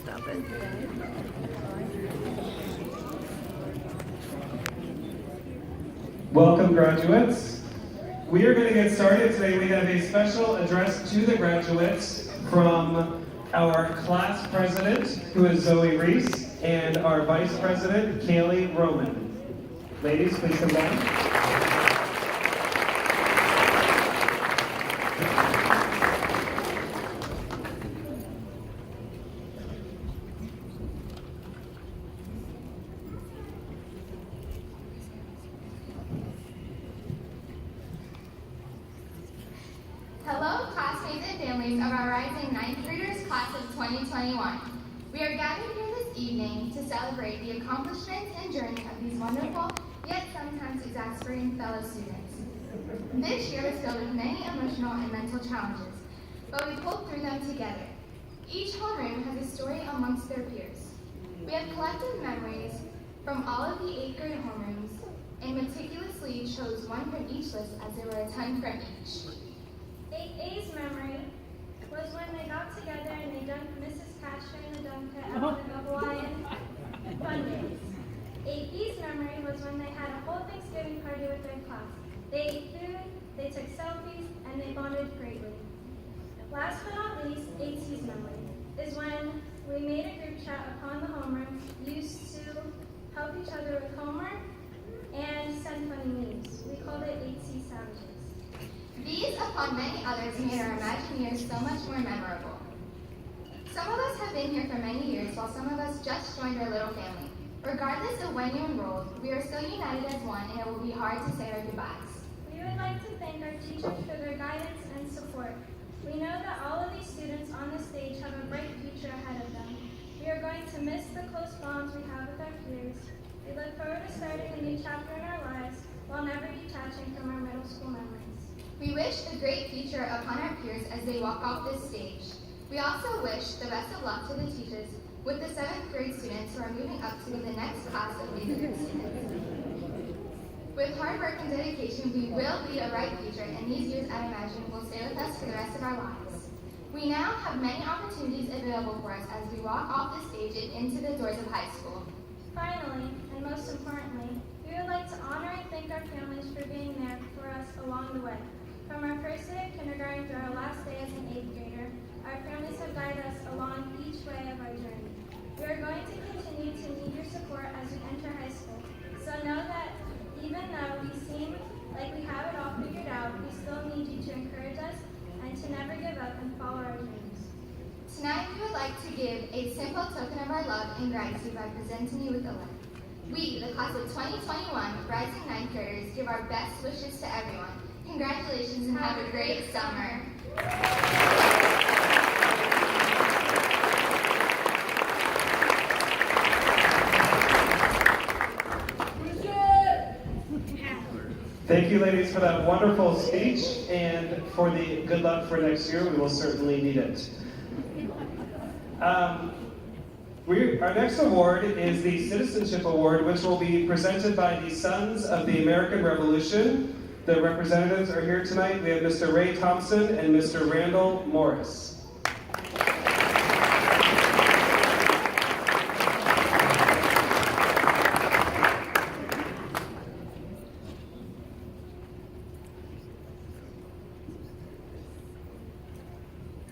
Stop it. Welcome, graduates. We are going to get started today. We have a special address to the graduates from our class president, who is Zoe Reese, and our vice president, Kaylee Roman. Ladies, please come down. Hello, classmates and families of our rising 9th graders class of 2021. We are gathered here this evening to celebrate the accomplishments and journey of these wonderful, yet sometimes exasperating fellow students. This year was filled with many emotional and mental challenges, but we pulled through them together. Each homeroom has a story amongst their peers. We have collected memories from all of the 8th grade homerooms and meticulously chose one from each list as there were a ton from each. 8A's memory was when they got together and they dunked Mrs. Castro in the dunk pit at one of the Hawaiian fun days. 8B's memory was when they had a whole Thanksgiving party with their class. They ate food, they took selfies, and they bonded greatly. Last but not least, 8C's memory is when we made a group chat upon the homeroom used to help each other with homework and send funny memes. We called it 8C Savages. These, upon many others, made our imagined years so much more memorable. Some of us have been here for many years, while some of us just joined our little family. Regardless of when you enrolled, we are still united as one, and it will be hard to say our goodbyes. We would like to thank our teachers for their guidance and support. We know that all of these students on the stage have a bright future ahead of them. We are going to miss the close bonds we have with our peers. We look forward to starting a new chapter in our lives while never detaching from our middle school memories. We wish a great future upon our peers as they walk off this stage. We also wish the best of luck to the teachers with the 7th grade students who are moving up to be the next class of leaders students. With hard work and dedication, we will lead a bright future, and these years at Imagine will stay with us for the rest of our lives. We now have many opportunities available for us as we walk off the stage and into the doors of high school. Finally, and most importantly, we would like to honor and thank our families for being there for us along the way. From our first day of kindergarten through our last day as an 8th grader, our families have guided us along each way of our journey. We are going to continue to need your support as we enter high school. So know that even though we seem like we have it all figured out, we still need you to encourage us and to never give up and follow our dreams. Tonight, we would like to give a simple token of our love and gratitude by presenting you with a letter. We, the class of 2021 rising 9th graders, give our best wishes to everyone. Congratulations and have a great summer. Thank you, ladies, for that wonderful speech, and for the good luck for next year. We will certainly need it. Our next award is the Citizenship Award, which will be presented by the Sons of the American Revolution. The representatives are here tonight. We have Mr. Ray Thompson and Mr. Randall Morris.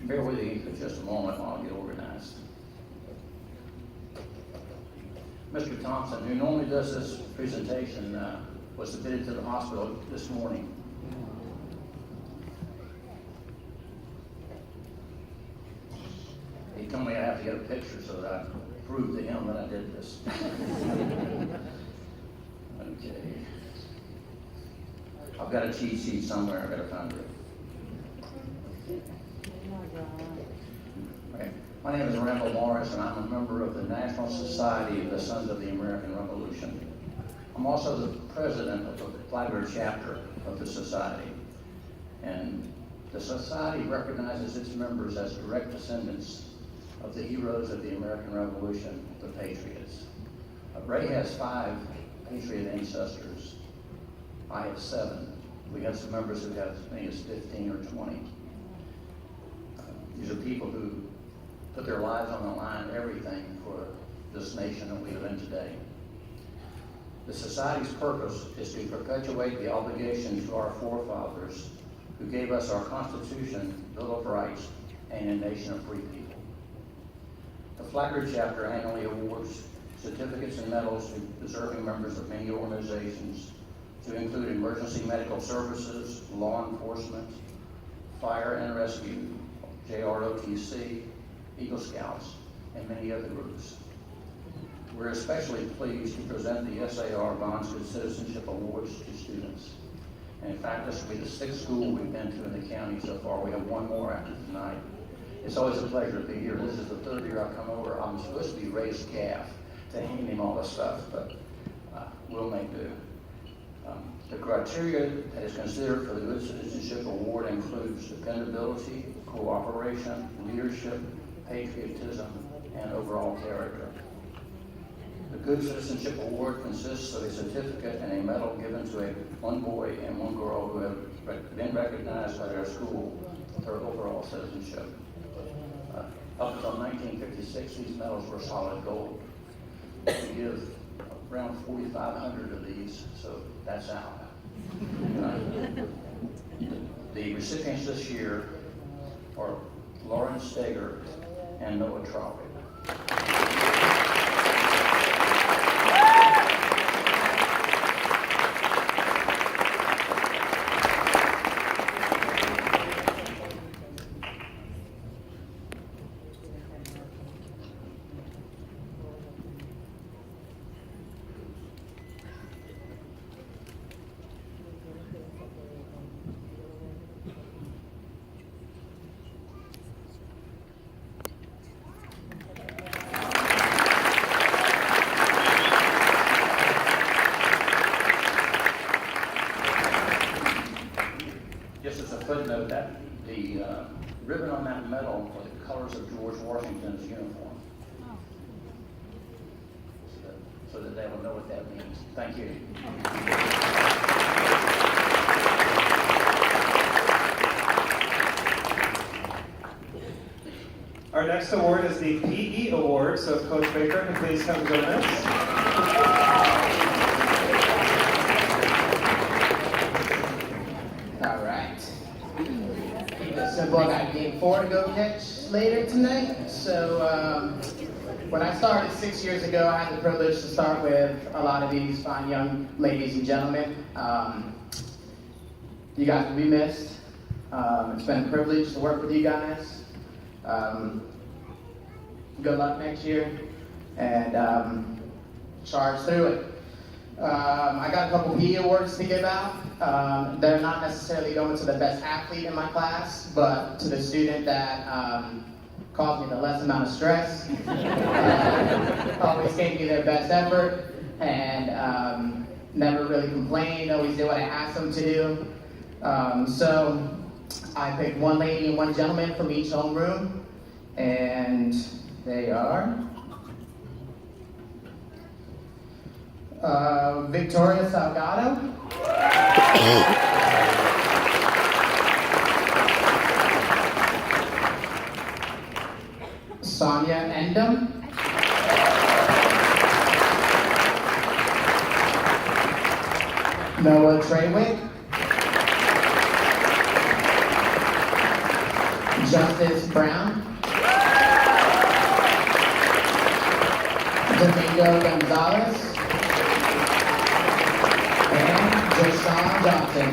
Bear with me for just a moment while I get organized. Mr. Thompson, who normally does this presentation, was admitted to the hospital this morning. He told me I have to get a picture so that I prove to him that I did this. Okay. I've got a cheat sheet somewhere. I've got to find it. Okay. My name is Randall Morris, and I'm a member of the National Society of the Sons of the American Revolution. I'm also the president of the Flagler chapter of the society. And the society recognizes its members as direct descendants of the heroes of the American Revolution, the Patriots. Ray has 5 Patriot ancestors. I have 7. We have some members who have as many as 15 or 20. These are people who put their lives on the line, everything for this nation that we live in today. The Society's purpose is to perpetuate the obligation to our forefathers who gave us our Constitution, Bill of Rights, and a nation of free people. The Flatbridge chapter annually awards certificates and medals to deserving members of many organizations, to include emergency medical services, law enforcement, fire and rescue, JROTC, Eagle Scouts, and many other groups. We're especially pleased to present the SAR Bonds Good Citizenship Awards to students. And in fact, this will be the 6th school we've been to in the county so far. We have one more after tonight. It's always a pleasure to be here. This is the 3rd year I've come over. I'm supposed to be Ray's calf to hand him all the stuff, but we'll make do. The criteria that is considered for the Good Citizenship Award includes dependability, cooperation, leadership, patriotism, and overall character. The Good Citizenship Award consists of a certificate and a medal given to one boy and one girl who have been recognized by their school for overall citizenship. Up until 1956, these medals were solid gold. We give around 4,500 of these, so that's out. The recipients this year are Lauren Steger and Noah Traurig. Just as a footnote, that the ribbon on that medal are the colors of George Washington's uniform. So that they will know what that means. Thank you. Our next award is the PE Award, so if Coach Baker can please come join us. All right. Keep it simple. I got game 4 to go catch later tonight. So when I started 6 years ago, I had the privilege to start with a lot of these fine young ladies and gentlemen. You guys will be missed. It's been a privilege to work with you guys. Good luck next year, and charge through it. I got a couple PE awards to give out. They're not necessarily going to the best athlete in my class, but to the student that caused me the less amount of stress, always gave me their best effort, and never really complained, always did what I asked them to do. So I picked one lady and one gentleman from each homeroom, and they are Victoria Salgado, Sonia Endem, Noah Treywick, Justice Brown, Domingo Gonzalez, and Deshaun Johnson.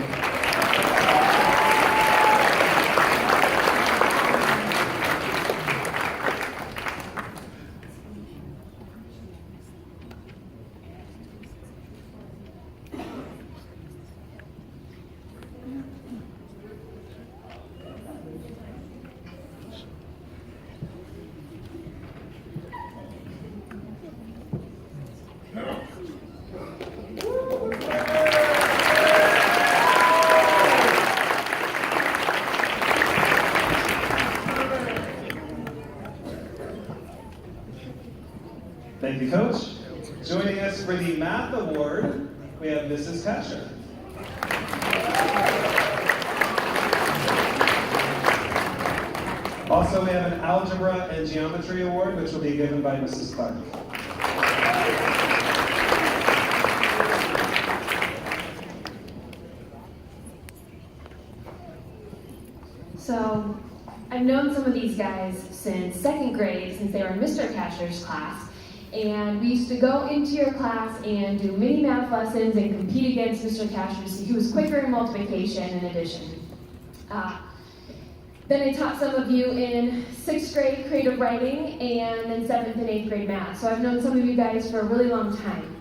Thank you, Coach. Joining us for the Math Award, we have Mrs. Kasher. Also Also, we have an Algebra and Geometry Award, which will be given by Mrs. Clark. So, I've known some of these guys since second grade, since they were in Mr. Casher's class. And we used to go into your class and do mini math lessons and compete against Mr. Casher to see who was quicker in multiplication and addition. Then I taught some of you in 6th grade creative writing and then 7th and 8th grade math. So I've known some of you guys for a really long time.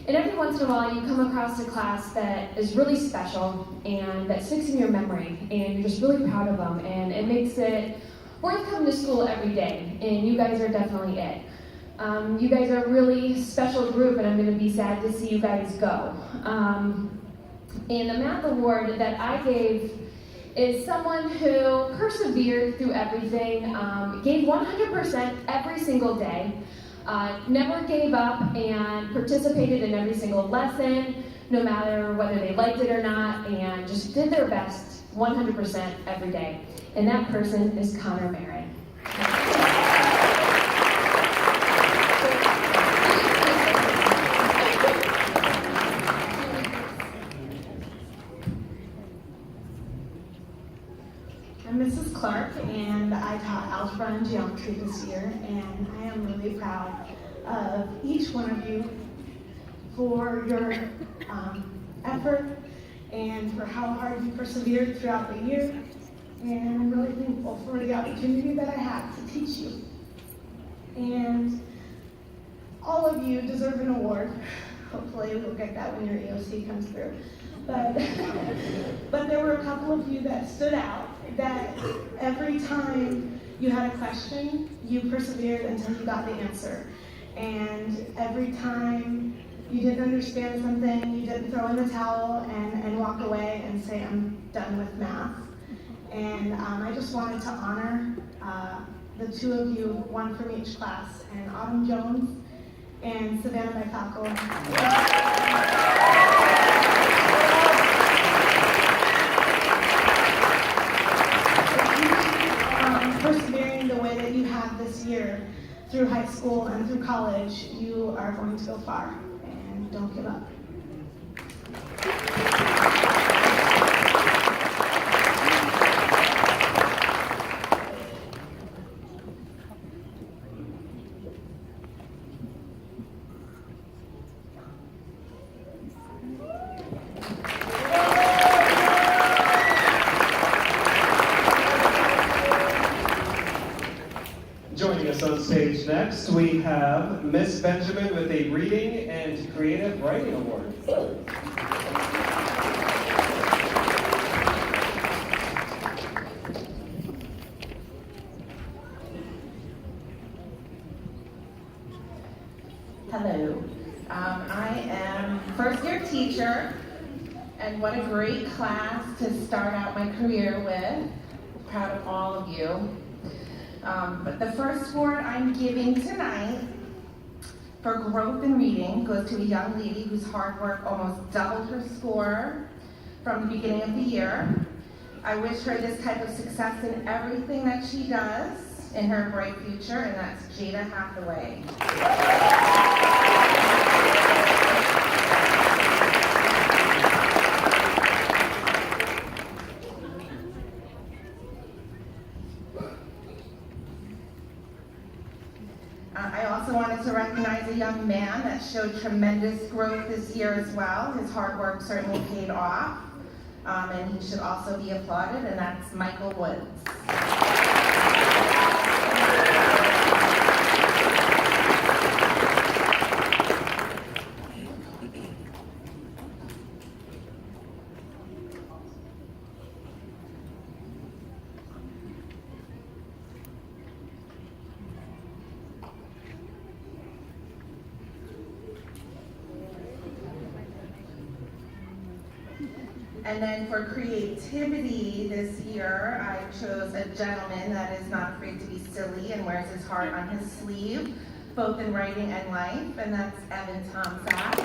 And every once in a while you come across a class that is really special and that sticks in your memory and you're just really proud of them and it makes it worth coming to school every day, and you guys are definitely it. You guys are a really special group and I'm going to be sad to see you guys go. And the math award that I gave is someone who persevered through everything, gave 100% every single day, never gave up and participated in every single lesson, no matter whether they liked it or not, and just did their best 100% every day. And that person is Connor Merritt. I'm Mrs. Clark, and I taught algebra and geometry this year, and I am really proud of each one of you for your effort and for how hard you persevered throughout the year, and I'm really thankful for the opportunity that I had to teach you. And all of you deserve an award. Hopefully we'll get that when your EOC comes through. But there were a couple of you that stood out, that every time you had a question, you persevered until you got the answer. And every time you didn't understand something, you didn't throw in the towel and walk away and say, I'm done with math. And I just wanted to honor the two of you, one from each class, and Autumn Jones and Savannah Bifalco. Persevering the way that you have this year through high school and through college, you are going to go far, and don't give up. Joining us on stage next, we have Miss Benjamin with a Reading and Creative Writing Award. Hello. I am first year teacher, and what a great class to start out my career with. Proud of all of you. But the first award I'm giving tonight for growth in reading goes to a young lady whose hard work almost doubled her score from the beginning of the year. I wish her this type of success in everything that she does in her bright future, and that's Jada Hathaway. I also wanted to recognize a young man that showed tremendous growth this year as well. His hard work certainly paid off, and he should also be applauded, and that's Michael Woods. And then for creativity this year, I chose a gentleman that is not afraid to be silly and wears his heart on his sleeve, both in writing and life, and that's Evan Tomczak.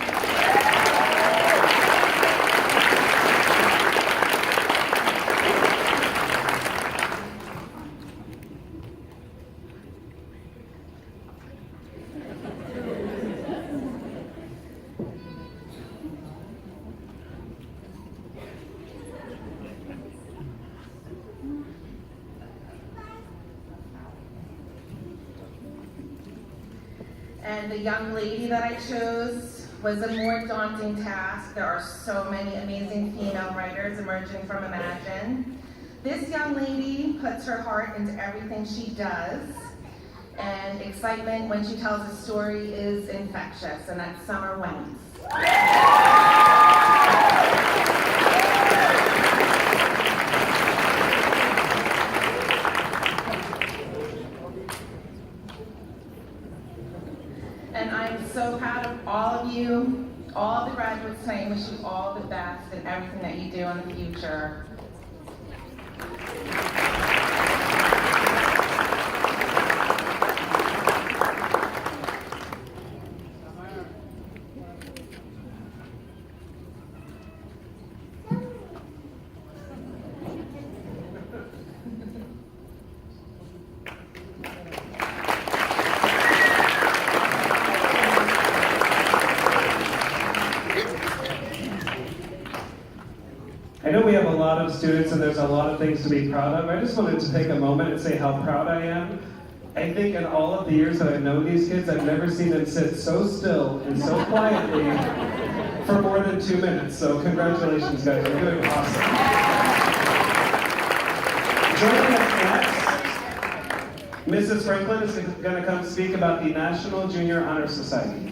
And the young lady that I chose was a more daunting task. There are so many amazing female writers emerging from Imagine. This young lady puts her heart into everything she does, and excitement when she tells a story is infectious, and that's Summer Wentz. And I'm so proud of all of you, all the graduates tonight, and wish you all the best in everything that you do in the future. I know we have a lot of students and there's a lot of things to be proud of. I just wanted to take a moment and say how proud I am. I think in all of the years that I've known these kids, I've never seen them sit so still and so quietly for more than 2 minutes. So congratulations, guys. You're doing awesome. Joining us next, Mrs. Franklin is going to come speak about the National Junior Honor Society.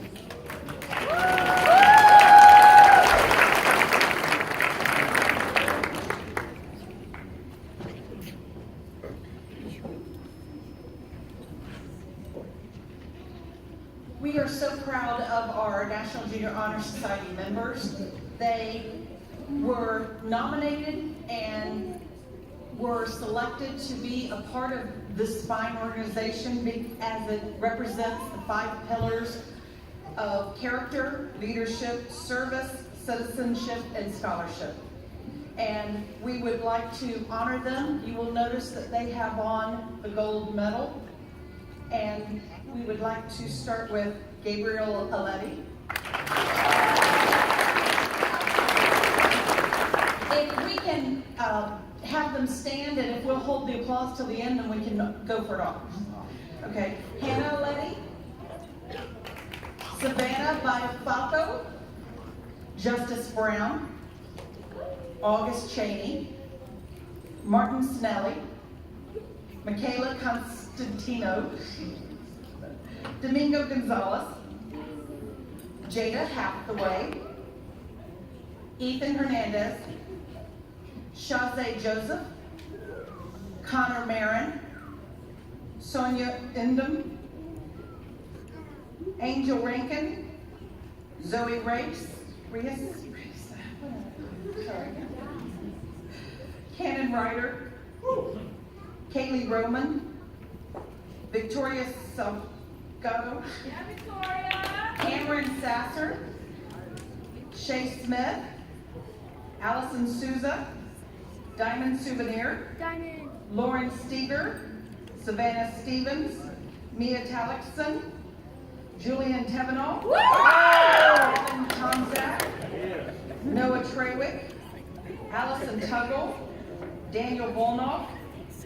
We are so proud of our National Junior Honor Society members. They were nominated and were selected to be a part of this fine organization as it represents the 5 pillars of character, leadership, service, citizenship, and scholarship. And we would like to honor them. You will notice that they have on the gold medal. And we would like to start with Gabriel Aletti. If we can have them stand, and if we'll hold the applause till the end, then we can go for it all. Okay, Hannah Aletti, Savannah Biafalco, Justice Brown, August Cheney, Martin Snelly, Michaela Constantino, Domingo Gonzalez, Jada Hathaway, Ethan Hernandez, Shazay Joseph, Connor Marin, Sonia Indem, Angel Rankin, Zoe Reis, Cannon Ryder, Kaylee Roman, Victoria Salgado, Cameron Sasser, Shay Smith, Allison Souza, Diamond Souvenir, Lauren Steger, Savannah Stevens, Mia Talixson, Julian Tevenall, Evan Tomzak, Noah Trewick, Allison Tuggle, Daniel Volnoff,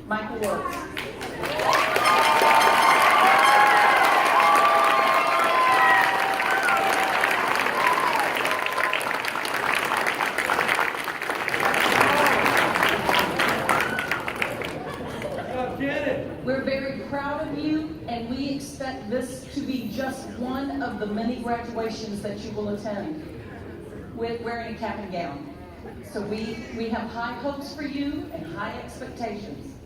Michael Works. We're very proud of you, and we expect this to be just one of the many graduations that you will attend with wearing a cap and gown. So we have high hopes for you and high expectations.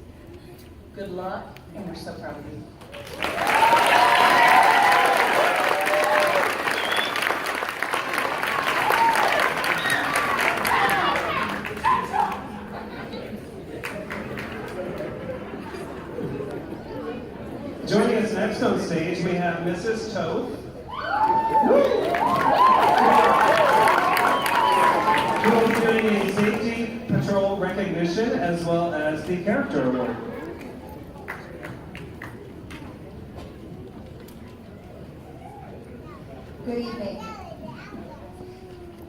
Good luck, and we're so proud of you. Joining us next on stage, we have Mrs. Toth, who will be doing a Safety Patrol recognition as well as the Character Award. Good evening.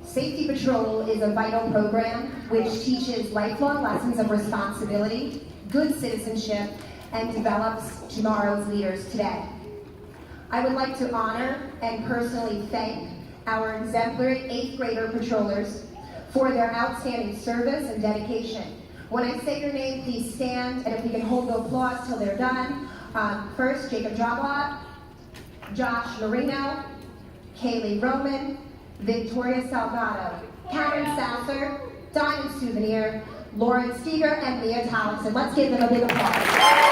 Safety Patrol is a vital program which teaches lifelong lessons of responsibility, good citizenship, and develops tomorrow's leaders today. I would like to honor and personally thank our exemplary 8th grader patrollers for their outstanding service and dedication. When I say your name, please stand, and if we can hold the applause till they're done. First, Jacob Drablot, Josh Marino, Kaylee Roman, Victoria Salgado, Cameron Sasser, Diamond Souvenir, Lauren Steger, and Mia Townsend. Let's give them a big applause.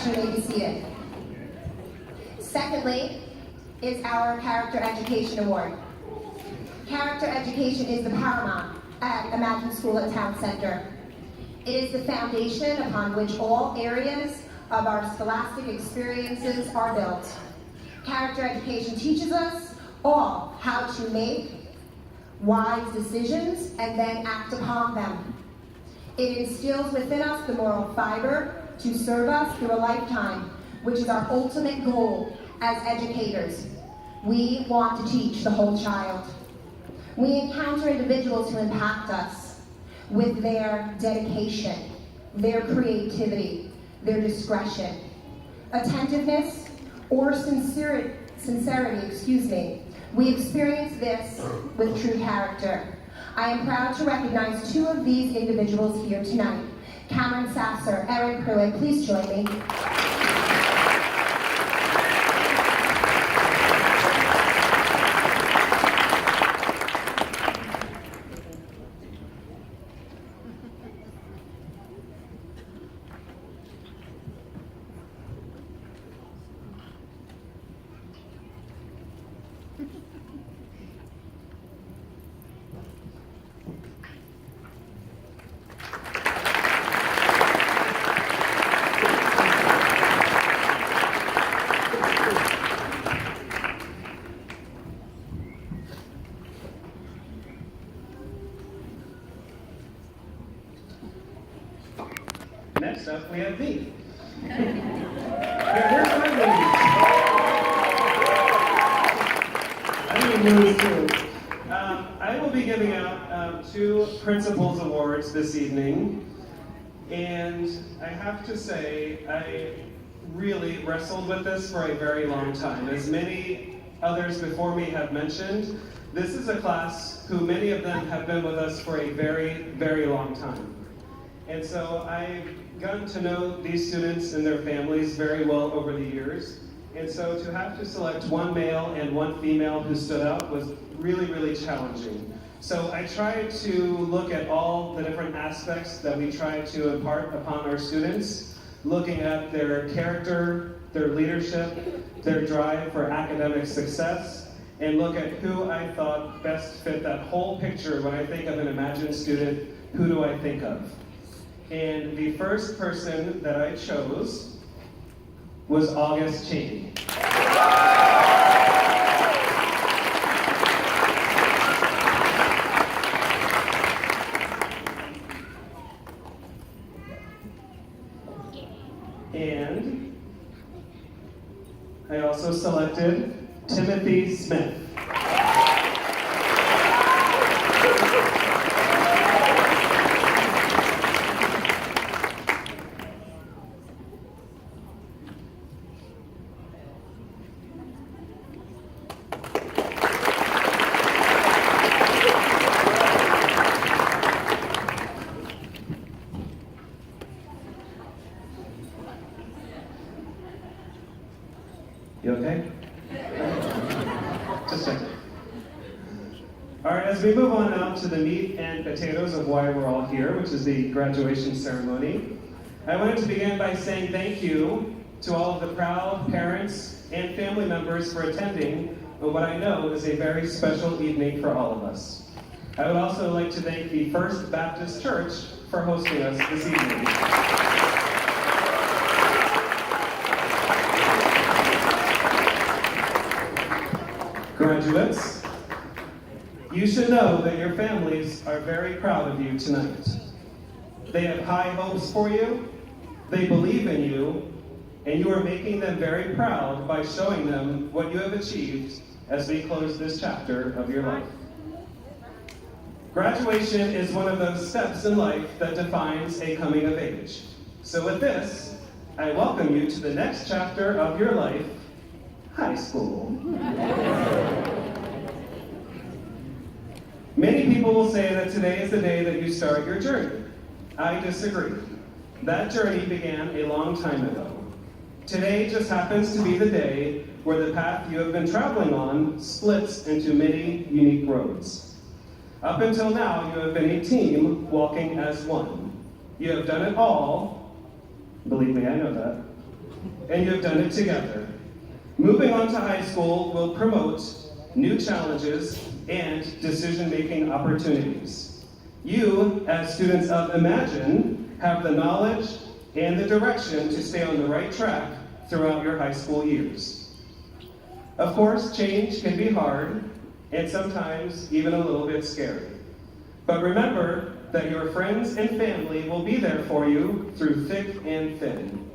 You may be seated. Secondly is our Character Education Award. Character education is the paramount at Imagine School at Town Center. It is the foundation upon which all areas of our scholastic experiences are built. Character education teaches us all how to make wise decisions and then act upon them. It instills within us the moral fiber to serve us through a lifetime, which is our ultimate goal as educators. We want to teach the whole child. We encounter individuals who impact us with their dedication, their creativity, their discretion, attentiveness, or sincerity. We experience this with true character. I am proud to recognize 2 of these individuals here tonight. Cameron Sasser, Erin Pruitt, please join me. Next up, we have me. Where's my ladies? I need lose too. I will be giving out 2 Principals Awards this evening. And I have to say, I really wrestled with this for a very long time. As many others before me have mentioned, this is a class who many of them have been with us for a very, very long time. And so I've gotten to know these students and their families very well over the years. And so to have to select 1 male and 1 female who stood out was really, really challenging. So I tried to look at all the different aspects that we try to impart upon our students, looking at their character, their leadership, their drive for academic success, and look at who I thought best fit that whole picture. When I think of an Imagine student, who do I think of? And the first person that I chose was August Cheney. And I also selected Timothy Smith. You okay? Just checking. All right, as we move on now to the meat and potatoes of why we're all here, which is the graduation ceremony, I wanted to begin by saying thank you to all of the proud parents and family members for attending what I know is a very special evening for all of us. I would also like to thank the First Baptist Church for hosting us this evening. Graduates, you should know that your families are very proud of you tonight. They have high hopes for you, they believe in you, and you are making them very proud by showing them what you have achieved as we close this chapter of your life. Graduation is one of those steps in life that defines a coming of age. So with this, I welcome you to the next chapter of your life, high school. Many people will say that today is the day that you start your journey. I disagree. That journey began a long time ago. Today just happens to be the day where the path you have been traveling on splits into many unique roads. Up until now, you have been a team walking as one. You have done it all, believe me, I know that, and you have done it together. Moving on to high school will promote new challenges and decision-making opportunities. You, as students of Imagine, have the knowledge and the direction to stay on the right track throughout your high school years. Of course, change can be hard and sometimes even a little bit scary. But remember that your friends and family will be there for you through thick and thin.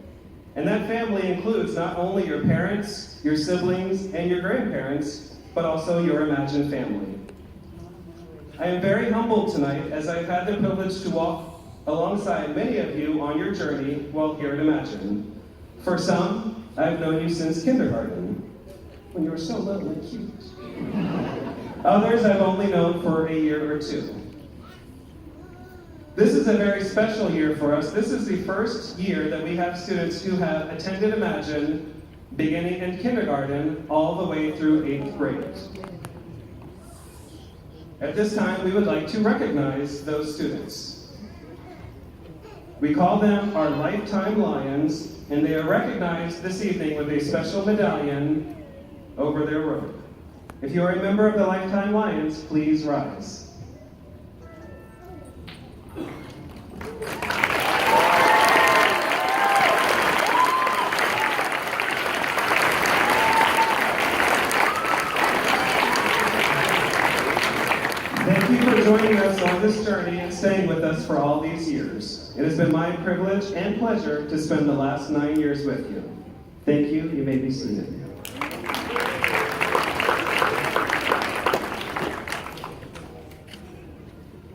And that family includes not only your parents, your siblings, and your grandparents, but also your Imagine family. I am very humbled tonight as I've had the privilege to walk alongside many of you on your journey while here at Imagine. For some, I've known you since kindergarten, when you were so little and cute. Others I've only known for a year or two. This is a very special year for us. This is the first year that we have students who have attended Imagine beginning in kindergarten all the way through 8th grade. At this time, we would like to recognize those students. We call them our Lifetime Lions, and they are recognized this evening with a special medallion over their robe. If you are a member of the Lifetime Lions, please rise. Thank you for joining us on this journey and staying with us for all these years. It has been my privilege and pleasure to spend the last 9 years with you. Thank you. You may be seated.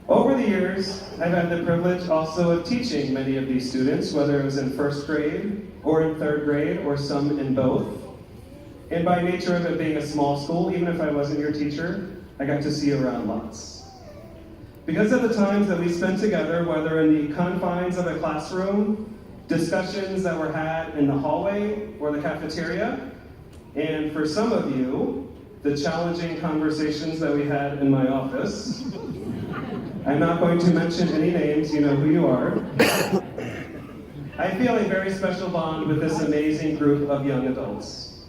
Over the years, I've had the privilege also of teaching many of these students, whether it was in 1st grade or in 3rd grade or some in both. And by nature of it being a small school, even if I wasn't your teacher, I got to see you around lots. Because of the times that we spent together, whether in the confines of a classroom, discussions that were had in the hallway or the cafeteria, and for some of you, the challenging conversations that we had in my office. I'm not going to mention any names, you know who you are. I feel a very special bond with this amazing group of young adults.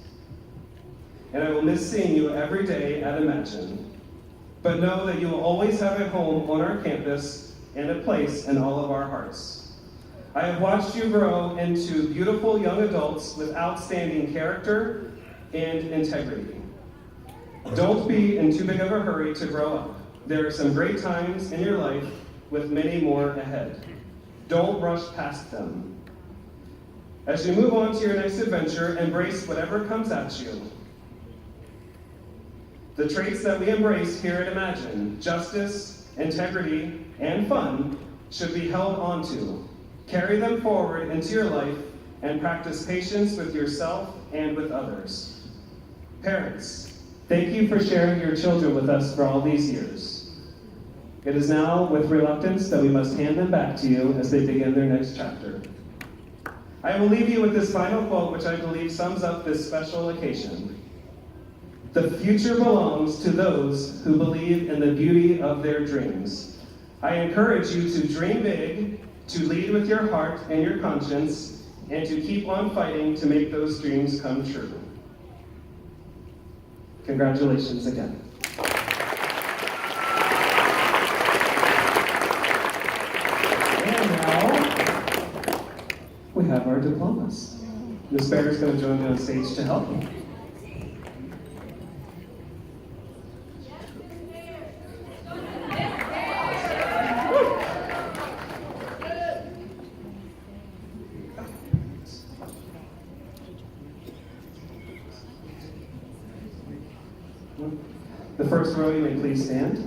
And I will miss seeing you every day at Imagine. But know that you will always have a home on our campus and a place in all of our hearts. I have watched you grow into beautiful young adults with outstanding character and integrity. Don't be in too big of a hurry to grow up. There are some great times in your life with many more ahead. Don't rush past them. As you move on to your next adventure, embrace whatever comes at you. The traits that we embrace here at Imagine, justice, integrity, and fun, should be held onto. Carry them forward into your life and practice patience with yourself and with others. Parents, thank you for sharing your children with us for all these years. It is now with reluctance that we must hand them back to you as they begin their next chapter. I will leave you with this final quote, which I believe sums up this special occasion. The future belongs to those who believe in the beauty of their dreams. I encourage you to dream big, to lead with your heart and your conscience, and to keep on fighting to make those dreams come true. Congratulations again. And now, we have our diplomas. Ms. Baer is going to join me on stage to help me. The first row, you may please stand.